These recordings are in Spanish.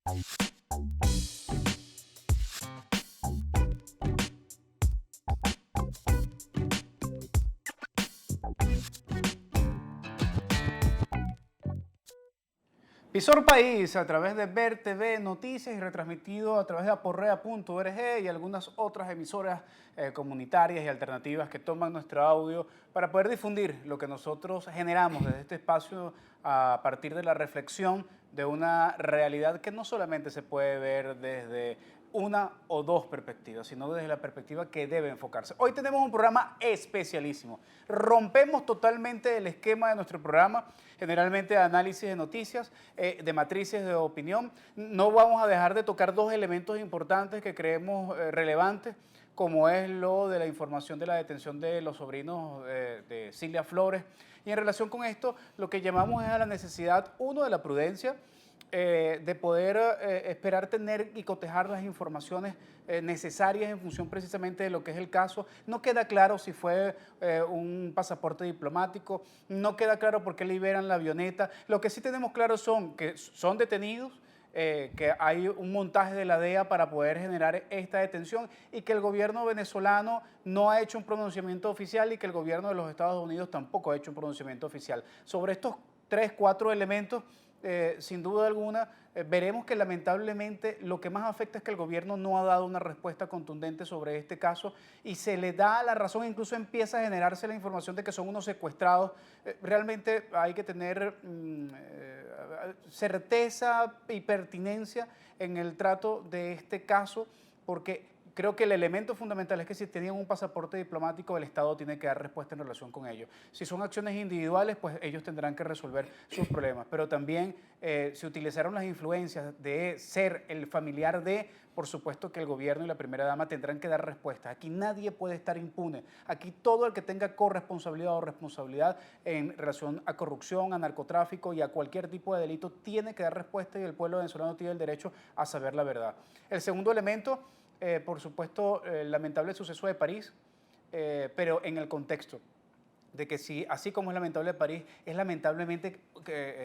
Visor País a través de Ver TV Noticias y retransmitido a través de aporrea.org y algunas otras emisoras comunitarias y alternativas que toman nuestro audio para poder difundir lo que nosotros generamos desde este espacio a partir de la reflexión de una realidad que no solamente se puede ver desde una o dos perspectivas, sino desde la perspectiva que debe enfocarse. Hoy tenemos un programa especialísimo. Rompemos totalmente el esquema de nuestro programa, generalmente de análisis de noticias, de matrices de opinión. No vamos a dejar de tocar dos elementos importantes que creemos relevantes, como es lo de la información de la detención de los sobrinos de Cilia Flores. Y en relación con esto, lo que llamamos es a la necesidad, uno, de la prudencia, de poder esperar tener y cotejar las informaciones necesarias en función precisamente de lo que es el caso. No queda claro si fue un pasaporte diplomático, no queda claro por qué liberan la avioneta. Lo que sí tenemos claro son que son detenidos, que hay un montaje de la DEA para poder generar esta detención y que el gobierno venezolano no ha hecho un pronunciamiento oficial y que el gobierno de los Estados Unidos tampoco ha hecho un pronunciamiento oficial. Sobre estos 3, 4 elementos, sin duda alguna, veremos que lamentablemente lo que más afecta es que el gobierno no ha dado una respuesta contundente sobre este caso y se le da la razón, incluso empieza a generarse la información de que son unos secuestrados. Realmente hay que tener certeza y pertinencia en el trato de este caso, porque creo que el elemento fundamental es que si tenían un pasaporte diplomático, el Estado tiene que dar respuesta en relación con ello. Si son acciones individuales, pues ellos tendrán que resolver sus problemas. Pero también si utilizaron las influencias de ser el familiar de, por supuesto que el gobierno y la primera dama tendrán que dar respuesta. Aquí nadie puede estar impune. Aquí todo el que tenga corresponsabilidad o responsabilidad en relación a corrupción, a narcotráfico y a cualquier tipo de delito tiene que dar respuesta y el pueblo venezolano tiene el derecho a saber la verdad. El segundo elemento, por supuesto, el lamentable suceso de París, pero en el contexto de que sí, así como es lamentable París, es lamentablemente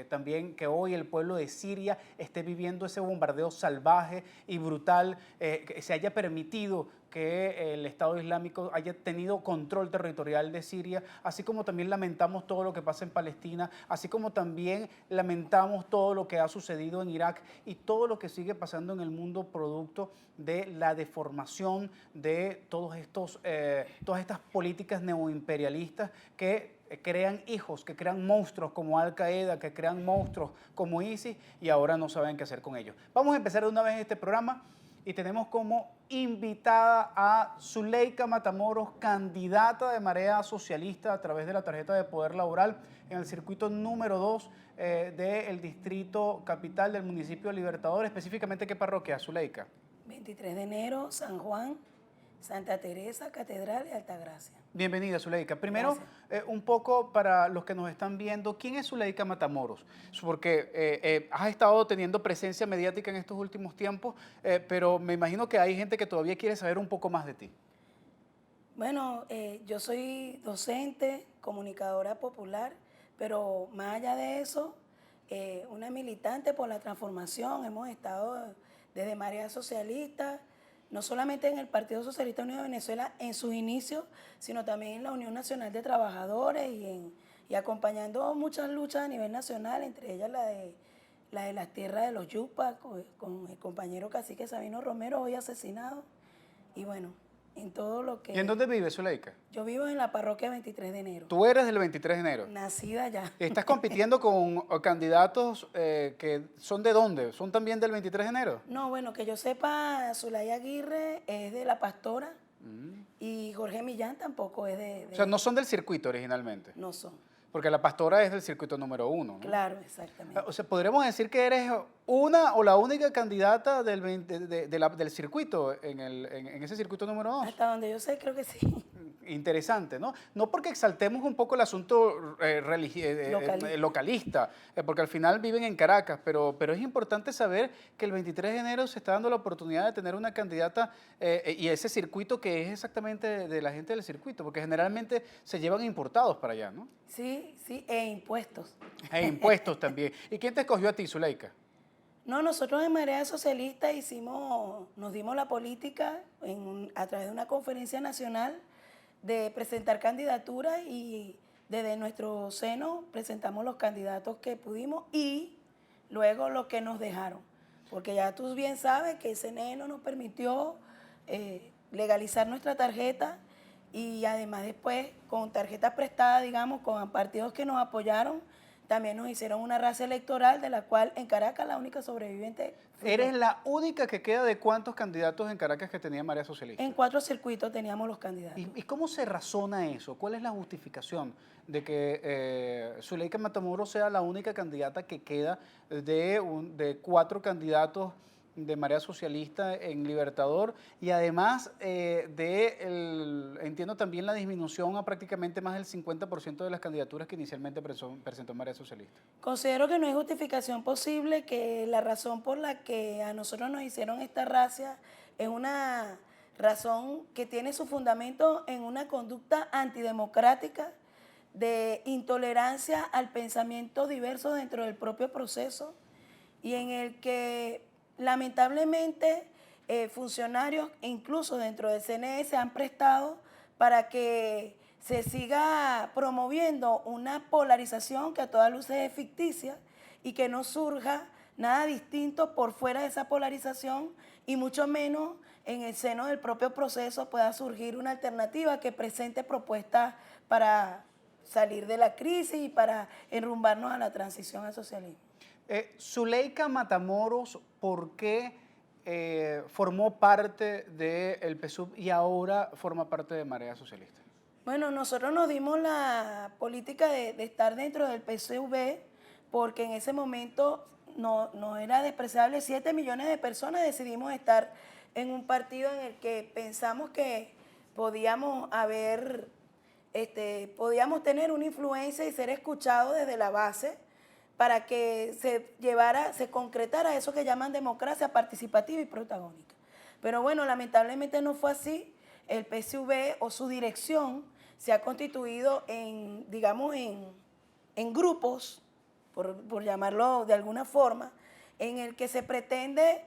también que hoy el pueblo de Siria esté viviendo ese bombardeo salvaje y brutal, que se haya permitido que el Estado Islámico haya tenido control territorial de Siria, así como también lamentamos todo lo que pasa en Palestina, así como también lamentamos todo lo que ha sucedido en Irak y todo lo que sigue pasando en el mundo producto de la deformación de todas estas políticas neoimperialistas que crean hijos, que crean monstruos como Al-Qaeda, que crean monstruos como ISIS y ahora no saben qué hacer con ellos. Vamos a empezar de una vez este programa y tenemos como invitada a Zuleika Matamoros, candidata de Marea Socialista a través de la tarjeta de Poder Laboral en el circuito número 2 del distrito capital del municipio de Libertador. Específicamente, ¿qué parroquia, Zuleika? 23 de enero, San Juan, Santa Teresa, Catedral de Altagracia. Bienvenida, Zuleika. Primero, un poco para los que nos están viendo, ¿quién es Zuleika Matamoros? Porque has estado teniendo presencia mediática en estos últimos tiempos, pero me imagino que hay gente que todavía quiere saber un poco más de ti. Bueno, yo soy docente, comunicadora popular, pero más allá de eso, una militante por la transformación. Hemos estado desde Marea Socialista, no solamente en el Partido Socialista Unido de Venezuela en sus inicios, sino también en la Unión Nacional de Trabajadores y acompañando muchas luchas a nivel nacional, entre ellas la de las tierras de los Yupas, con el compañero cacique Sabino Romero, hoy asesinado. Y bueno, en todo lo que... ¿Y en dónde vives, Zuleika? Yo vivo en la parroquia 23 de enero. Tú eres del 23 de enero. Nacida allá. ¿Estás compitiendo con candidatos que son de dónde? ¿Son también del 23 de enero? No, bueno, que yo sepa, Zulay Aguirre es de La Pastora y Jorge Millán tampoco es de... O sea, no son del circuito originalmente. No son. Porque la pastora es del circuito número 1, ¿no? Claro, exactamente. O sea, podríamos decir que eres una o la única candidata del circuito, en ese circuito número 2. Hasta donde yo sé, creo que sí. Interesante, ¿no? No porque exaltemos un poco el asunto localista, porque al final viven en Caracas, pero es importante saber que el 23 de enero se está dando la oportunidad de tener una candidata y ese circuito que es exactamente de la gente del circuito, porque generalmente se llevan importados para allá, ¿no? Sí, sí, e impuestos. E impuestos también. ¿Y quién te escogió a ti, Zuleika? No, nosotros en Marea Socialista nos dimos la política a través de una conferencia nacional de presentar candidaturas y desde nuestro seno presentamos los candidatos que pudimos y luego los que nos dejaron. Porque ya tú bien sabes que el CNE no nos permitió legalizar nuestra tarjeta y además después con tarjetas prestadas, digamos, con partidos que nos apoyaron, también nos hicieron una raza electoral de la cual en Caracas la única sobreviviente fui yo. ¿Eres la única que queda de cuántos candidatos en Caracas que tenía Marea Socialista? En 4 circuitos teníamos los candidatos. ¿Y cómo se razona eso? ¿Cuál es la justificación de que Zuleika Matamoros sea la única candidata que queda de 4 candidatos de Marea Socialista en Libertador y además entiendo también la disminución a prácticamente más del 50% de las candidaturas que inicialmente presentó Marea Socialista? Considero que no hay justificación posible, que la razón por la que a nosotros nos hicieron esta racia es una razón que tiene su fundamento en una conducta antidemocrática de intolerancia al pensamiento diverso dentro del propio proceso y en el que lamentablemente funcionarios incluso dentro del CNE se han prestado para que se siga promoviendo una polarización que a todas luces es ficticia y que no surja nada distinto por fuera de esa polarización y mucho menos en el seno del propio proceso pueda surgir una alternativa que presente propuestas para salir de la crisis y para enrumbarnos a la transición al socialismo. Zuleika Matamoros, ¿por qué formó parte del PSUV y ahora forma parte de Marea Socialista? Bueno, nosotros nos dimos la política de estar dentro del PSUV porque en ese momento no era despreciable. 7 millones de personas decidimos estar en un partido en el que pensamos que podíamos tener una influencia y ser escuchados desde la base para que se concretara eso que llaman democracia participativa y protagónica. Pero bueno, lamentablemente no fue así. El PSUV o su dirección se ha constituido en grupos, por llamarlo de alguna forma, en el que se pretende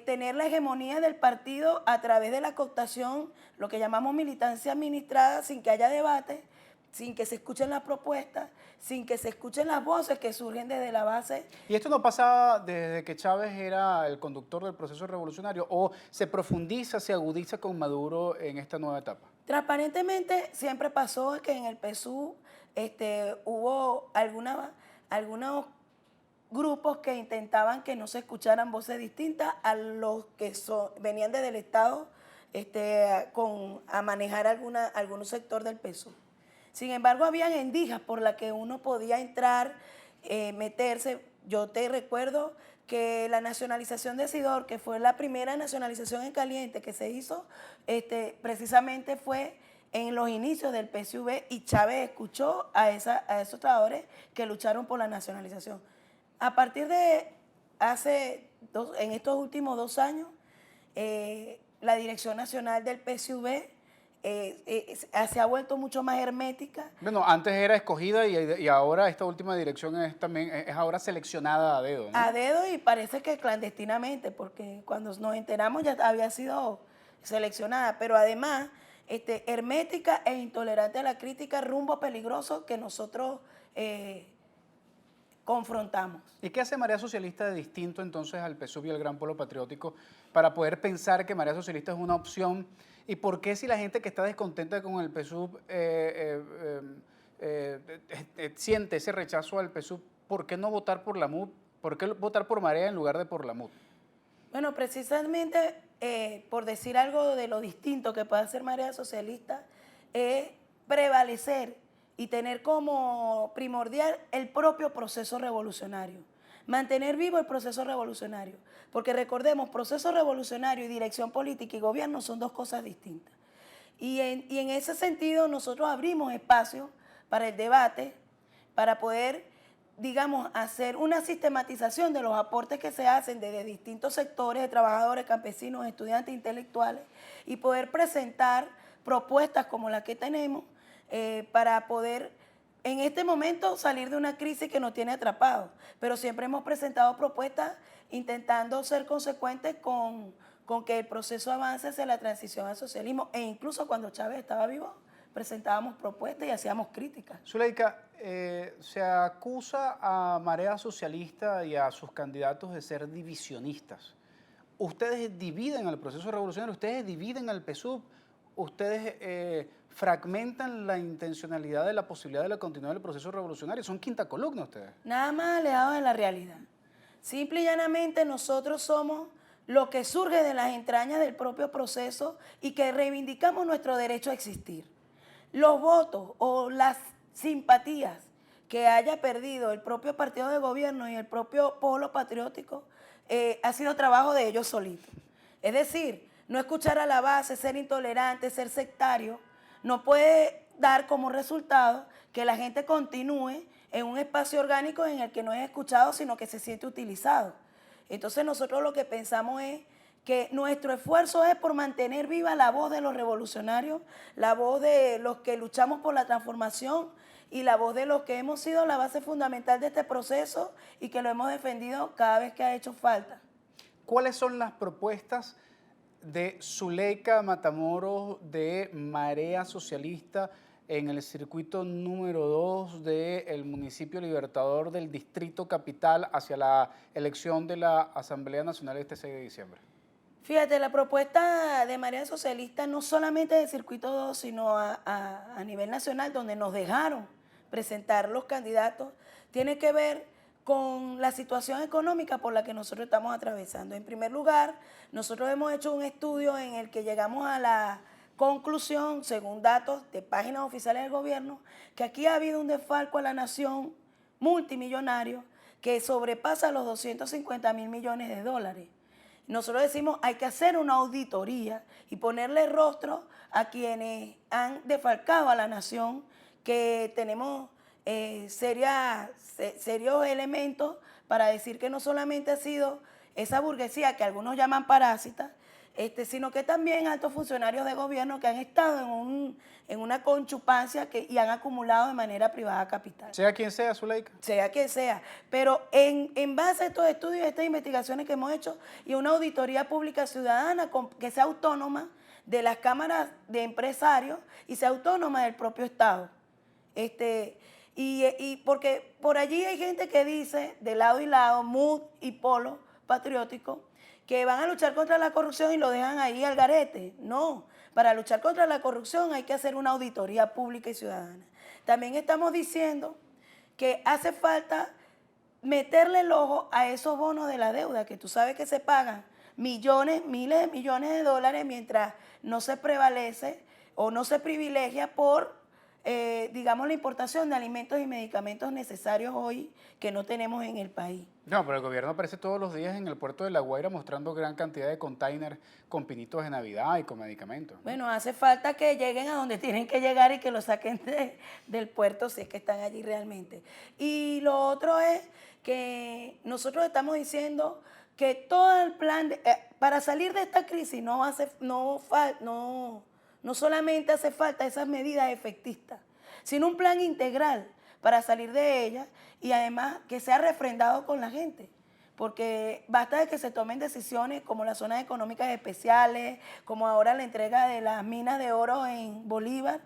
tener la hegemonía del partido a través de la cooptación, lo que llamamos militancia administrada, sin que haya debate, sin que se escuchen las propuestas, sin que se escuchen las voces que surgen desde la base. ¿Y esto no pasaba desde que Chávez era el conductor del proceso revolucionario o se profundiza, se agudiza con Maduro en esta nueva etapa? Transparentemente siempre pasó que en el PSUV hubo algunos grupos que intentaban que no se escucharan voces distintas a los que venían desde el Estado a manejar algún sector del PSUV. Sin embargo, habían endijas por las que uno podía entrar, meterse. Yo te recuerdo que la nacionalización de Sidor, que fue la primera nacionalización en caliente que se hizo, precisamente fue en los inicios del PSUV y Chávez escuchó a esos trabajadores que lucharon por la nacionalización. A partir de en estos últimos 2 años, la dirección nacional del PSUV se ha vuelto mucho más hermética. Bueno, antes era escogida y ahora esta última dirección es ahora seleccionada a dedo, ¿no? A dedo y parece que clandestinamente, porque cuando nos enteramos ya había sido seleccionada, pero además hermética e intolerante a la crítica, rumbo peligroso que nosotros confrontamos. ¿Y qué hace Marea Socialista de distinto entonces al PSUV y al Gran Polo Patriótico para poder pensar que Marea Socialista es una opción? ¿Y por qué si la gente que está descontenta con el PSUV siente ese rechazo al PSUV, por qué no votar por la MUD? ¿Por qué votar por Marea en lugar de por la MUD? Bueno, precisamente por decir algo de lo distinto que puede hacer Marea Socialista, es prevalecer y tener como primordial el propio proceso revolucionario. Mantener vivo el proceso revolucionario. Porque recordemos, proceso revolucionario y dirección política y gobierno son 2 cosas distintas. Y en ese sentido nosotros abrimos espacio para el debate, para poder, digamos, hacer una sistematización de los aportes que se hacen desde distintos sectores de trabajadores, campesinos, estudiantes, intelectuales y poder presentar propuestas como la que tenemos para poder en este momento salir de una crisis que nos tiene atrapados, pero siempre hemos presentado propuestas intentando ser consecuentes con que el proceso avance hacia la transición al socialismo, e incluso cuando Chávez estaba vivo presentábamos propuestas y hacíamos críticas. Zuleika, se acusa a Marea Socialista y a sus candidatos de ser divisionistas. Ustedes dividen al proceso revolucionario, ustedes dividen al PSUV, ustedes fragmentan la intencionalidad de la posibilidad de la continuidad del proceso revolucionario. Son quinta columna ustedes. Nada más alejados de la realidad. Simple y llanamente nosotros somos lo que surge de las entrañas del propio proceso y que reivindicamos nuestro derecho a existir. Los votos o las simpatías que haya perdido el propio partido de gobierno y el propio polo patriótico ha sido trabajo de ellos solitos. Es decir, no escuchar a la base, ser intolerante, ser sectario, no puede dar como resultado que la gente continúe en un espacio orgánico en el que no es escuchado, sino que se siente utilizado. Entonces nosotros lo que pensamos es que nuestro esfuerzo es por mantener viva la voz de los revolucionarios, la voz de los que luchamos por la transformación y la voz de los que hemos sido la base fundamental de este proceso y que lo hemos defendido cada vez que ha hecho falta. ¿Cuáles son las propuestas de Zuleika Matamoros de Marea Socialista en el circuito número 2 del municipio Libertador del Distrito Capital hacia la elección de la Asamblea Nacional este 6 de diciembre? Fíjate, la propuesta de Marea Socialista no solamente del circuito 2, sino a nivel nacional, donde nos dejaron presentar los candidatos, tiene que ver con la situación económica por la que nosotros estamos atravesando. En primer lugar, nosotros hemos hecho un estudio en el que llegamos a la conclusión, según datos de páginas oficiales del gobierno, que aquí ha habido un desfalco a la nación multimillonario que sobrepasa los 250.000 millones de dólares. Nosotros decimos hay que hacer una auditoría y ponerle rostro a quienes han defalcado a la nación, que tenemos serios elementos para decir que no solamente ha sido esa burguesía que algunos llaman parásita, sino que también altos funcionarios de gobierno que han estado en una conchupancia y han acumulado de manera privada capital. Sea quien sea, Zuleika. Sea quien sea. Pero en base a estos estudios, estas investigaciones que hemos hecho y una auditoría pública ciudadana que sea autónoma de las cámaras de empresarios y sea autónoma del propio Estado. Y porque por allí hay gente que dice, de lado y lado, MUD y polo patriótico, que van a luchar contra la corrupción y lo dejan ahí al garete. No, para luchar contra la corrupción hay que hacer una auditoría pública y ciudadana. También estamos diciendo que hace falta meterle el ojo a esos bonos de la deuda, que tú sabes que se pagan millones, miles de millones de dólares mientras no se prevalece o no se privilegia por digamos, la importación de alimentos y medicamentos necesarios hoy que no tenemos en el país. No, pero el gobierno aparece todos los días en el puerto de La Guaira mostrando gran cantidad de containers con pinitos de Navidad y con medicamentos. Bueno, hace falta que lleguen a donde tienen que llegar y que lo saquen del puerto si es que están allí realmente. Y lo otro es que nosotros estamos diciendo que todo el plan, para salir de esta crisis no solamente hace falta esas medidas efectistas, sino un plan integral para salir de ellas y además que sea refrendado con la gente. Porque basta de que se tomen decisiones como las zonas económicas especiales, como ahora la entrega de las minas de oro en Bolívar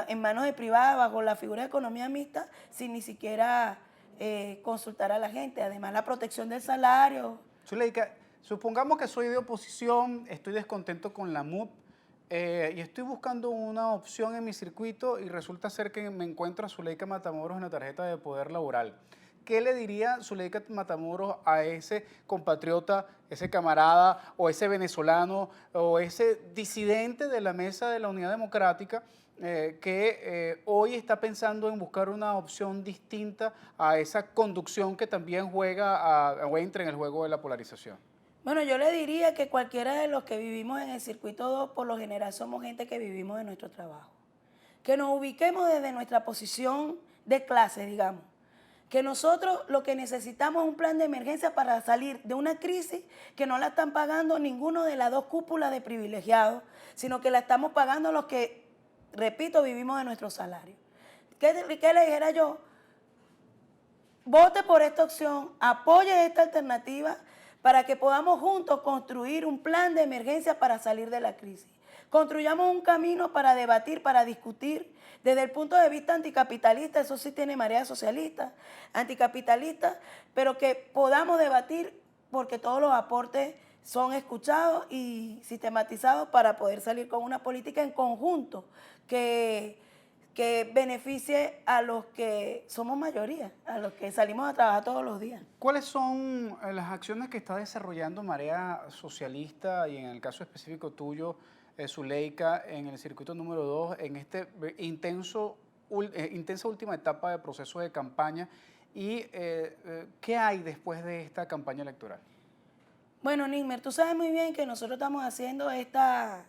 en manos de privadas bajo la figura de economía mixta, sin ni siquiera consultar a la gente. Además, la protección del salario. Zuleika, supongamos que soy de oposición, estoy descontento con la MUP, y estoy buscando una opción en mi circuito y resulta ser que me encuentro a Zuleika Matamoros en la tarjeta de poder laboral. ¿Qué le diría Zuleika Matamoros a ese compatriota, ese camarada o ese venezolano o ese disidente de la mesa de la Unidad Democrática que hoy está pensando en buscar una opción distinta a esa conducción que también entra en el juego de la polarización? Bueno, yo le diría que cualquiera de los que vivimos en el circuito 2, por lo general somos gente que vivimos de nuestro trabajo. Que nos ubiquemos desde nuestra posición de clase, digamos. Que nosotros lo que necesitamos es un plan de emergencia para salir de una crisis que no la están pagando ninguno de las dos cúpulas de privilegiados, sino que la estamos pagando los que, repito, vivimos de nuestro salario. ¿qué le dijera yo? Vote por esta opción, apoye esta alternativa para que podamos juntos construir un plan de emergencia para salir de la crisis. Construyamos un camino para debatir, para discutir desde el punto de vista anticapitalista, eso sí tiene marea socialista, anticapitalista, pero que podamos debatir porque todos los aportes son escuchados y sistematizados para poder salir con una política en conjunto que beneficie a los que somos mayoría, a los que salimos a trabajar todos los días. ¿Cuáles son las acciones que está desarrollando Marea Socialista y en el caso específico tuyo, Zuleika, en el circuito número 2, en este intensa última etapa de proceso de campaña? ¿Y qué hay después de esta campaña electoral? Bueno, Nismer, tú sabes muy bien que nosotros estamos haciendo esta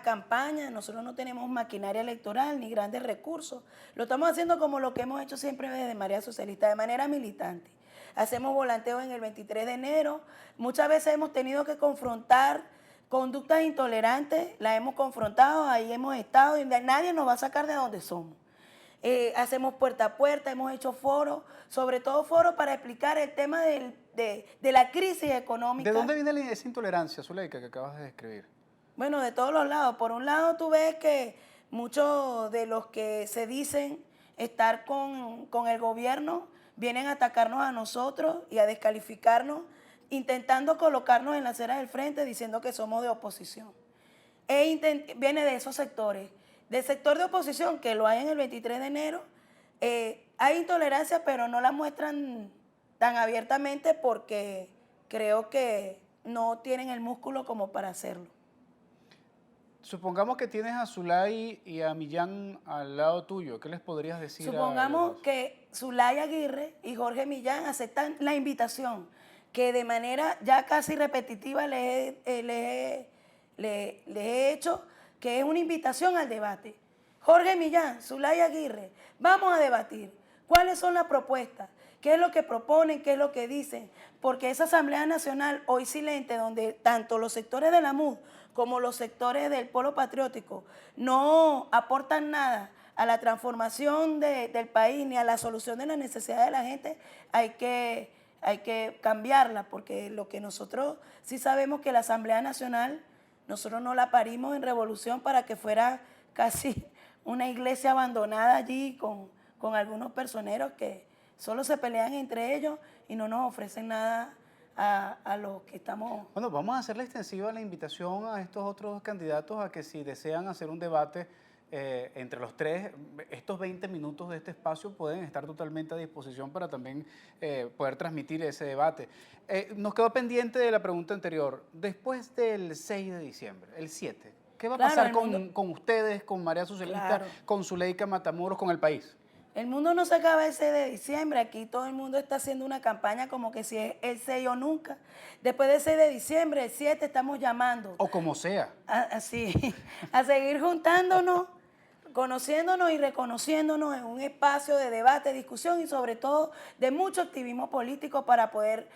campaña, nosotros no tenemos maquinaria electoral ni grandes recursos, lo estamos haciendo como lo que hemos hecho siempre desde Marea Socialista, de manera militante. Hacemos volanteos en el 23 de enero, muchas veces hemos tenido que confrontar conductas intolerantes, las hemos confrontado, ahí hemos estado y nadie nos va a sacar de donde somos. Hacemos puerta a puerta, hemos hecho foros, sobre todo foros para explicar el tema de la crisis económica. ¿De dónde viene esa intolerancia, Zuleika, que acabas de describir? Bueno, de todos los lados. Por un lado, tú ves que muchos de los que se dicen estar con el gobierno vienen a atacarnos a nosotros y a descalificarnos, intentando colocarnos en la acera del frente diciendo que somos de oposición. Viene de esos sectores. Del sector de oposición, que lo hay en el 23 de enero, hay intolerancia, pero no la muestran tan abiertamente porque creo que no tienen el músculo como para hacerlo. Supongamos que tienes a Zulay y a Millán al lado tuyo. ¿Qué les podrías decir? Supongamos que Zulay Aguirre y Jorge Millán aceptan la invitación, que de manera ya casi repetitiva les he hecho, que es una invitación al debate. Jorge Millán, Zulay Aguirre, vamos a debatir. ¿Cuáles son las propuestas? ¿Qué es lo que proponen? ¿Qué es lo que dicen? Porque esa Asamblea Nacional hoy silente, donde tanto los sectores de la MUD como los sectores del Polo Patriótico no aportan nada a la transformación del país ni a la solución de las necesidades de la gente, hay que cambiarla, porque lo que nosotros sí sabemos que la Asamblea Nacional, nosotros no la parimos en revolución para que fuera casi una iglesia abandonada allí con algunos personeros que solo se pelean entre ellos y no nos ofrecen nada a los que estamos... Bueno, vamos a hacerle extensiva la invitación a estos otros candidatos a que si desean hacer un debate entre los tres, estos 20 minutos de este espacio pueden estar totalmente a disposición para también poder transmitir ese debate. Nos quedó pendiente de la pregunta anterior. Después del 6 de diciembre, el 7, ¿qué va a pasar con ustedes, con Marea Socialista, con Zuleika Matamoros, con el país? El mundo no se acaba el 6 de diciembre, aquí todo el mundo está haciendo una campaña como que si es el 6 o nunca. Después del 6 de diciembre, el 7 estamos llamando. O como sea. Así, a seguir juntándonos, conociéndonos y reconociéndonos en un espacio de debate, discusión y sobre todo de mucho activismo político para poder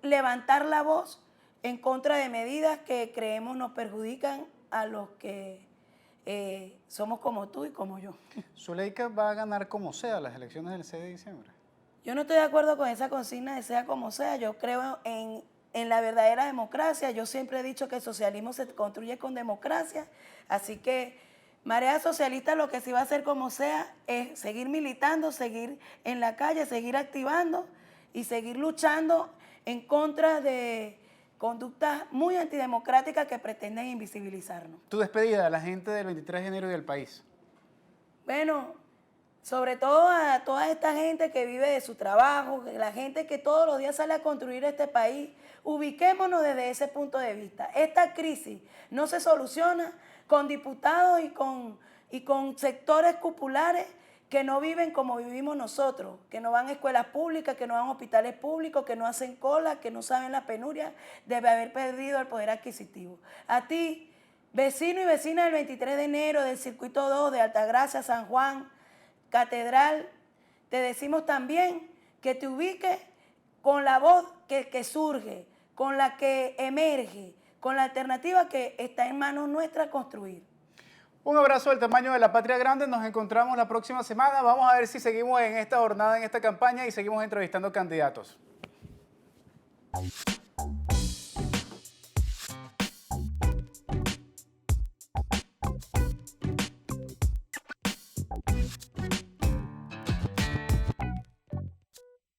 levantar la voz en contra de medidas que creemos nos perjudican a los que somos como tú y como yo. ¿Zuleika va a ganar como sea las elecciones del 6 de diciembre? Yo no estoy de acuerdo con esa consigna de sea como sea. Yo creo en la verdadera democracia. Yo siempre he dicho que el socialismo se construye con democracia. Así que Marea Socialista lo que sí va a hacer como sea es seguir militando, seguir en la calle, seguir activando y seguir luchando en contra de conductas muy antidemocráticas que pretenden invisibilizarnos. Tu despedida a la gente del 23 de enero y del país. Bueno, sobre todo a toda esta gente que vive de su trabajo, la gente que todos los días sale a construir este país, ubiquémonos desde ese punto de vista. Esta crisis no se soluciona con diputados y con sectores populares que no viven como vivimos nosotros, que no van a escuelas públicas, que no van a hospitales públicos, que no hacen cola, que no saben la penuria de haber perdido el poder adquisitivo. A ti, vecino y vecina del 23 de enero, del Circuito 2, de Altagracia, San Juan, Catedral, te decimos también que te ubiques con la voz que surge, con la que emerge, con la alternativa que está en manos nuestras construir. Un abrazo del tamaño de la patria grande. Nos encontramos la próxima semana. Vamos a ver si seguimos en esta jornada, en esta campaña y seguimos entrevistando candidatos.